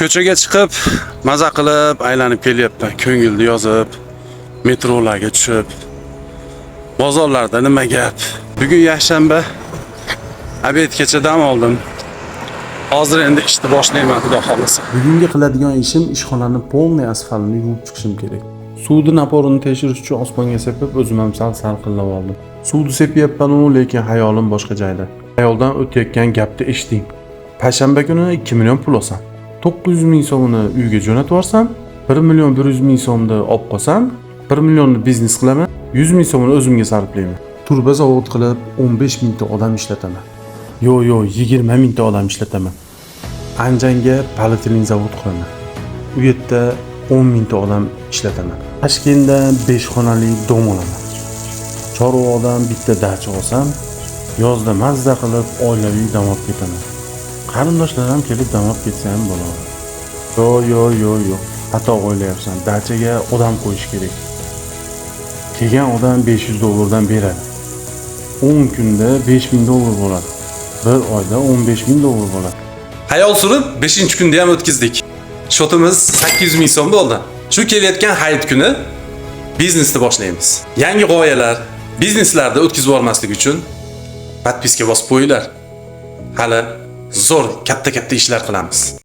Ko'chaga chiqib, maza qilib, aylanib kelyapman. Ko'ngilni yozib, metrolarga tushib, bozorlarda nima gap? Bugun yakshanba, obedgacha dam oldim. Hozir endi ishni boshlayman, xudo xolasa. Bugungi qiladigan ishim ishxonani polniy asfaltini yuvib chiqishim kerak. Suvni naporini tekshirish uchun osmonga sepib, o'zim ham salqinlab oldim. Suvni sepyapman-u, lekin hayolim boshqa joyda. Ayoldan o'tayotgan gapni eshiting. Payshanba kuni 2 million pul olsam, 900 ming so'mini uyga jo'natib yuborsam, 1 million 100 ming so'mni olib qolsam, 1 millionni biznes qilaman, 100 ming so'mini o'zimga sarflayman. Turba zavod qilib 15 mingta odam ishlataman. Yo, 20 mingta odam ishlataman. Anjanga polietilin zavod quraman. U yerda 10 mingta odam ishlataman. Toshkentda 5 xonali dom olaman. Chorvoqdan bitta dacha olsam, yozda mazza qilib oilaviy dam olib ketaman. Qarindoshlar ham kelib dam olib ketsa ham bo'ladi. Yo. Xato o'ylayapsan. Dachaga odam qo'yish kerak. Kelgan odam $500 beradi. 10 kunda $5000 bo'ladi. Bir oyda $15000 bo'ladi. Hayol surib 5-kunda ham o'tkazdik. Shotimiz 800 ming so'm bo'ldi. Shu kelayotgan hayit kuni biznesni boshlaymiz. Yangi g'oyalar, bizneslarda o'tkazib yubormaslik uchun podpiska bosib qo'yinglar. Hali zo'r katta ishlar qilamiz.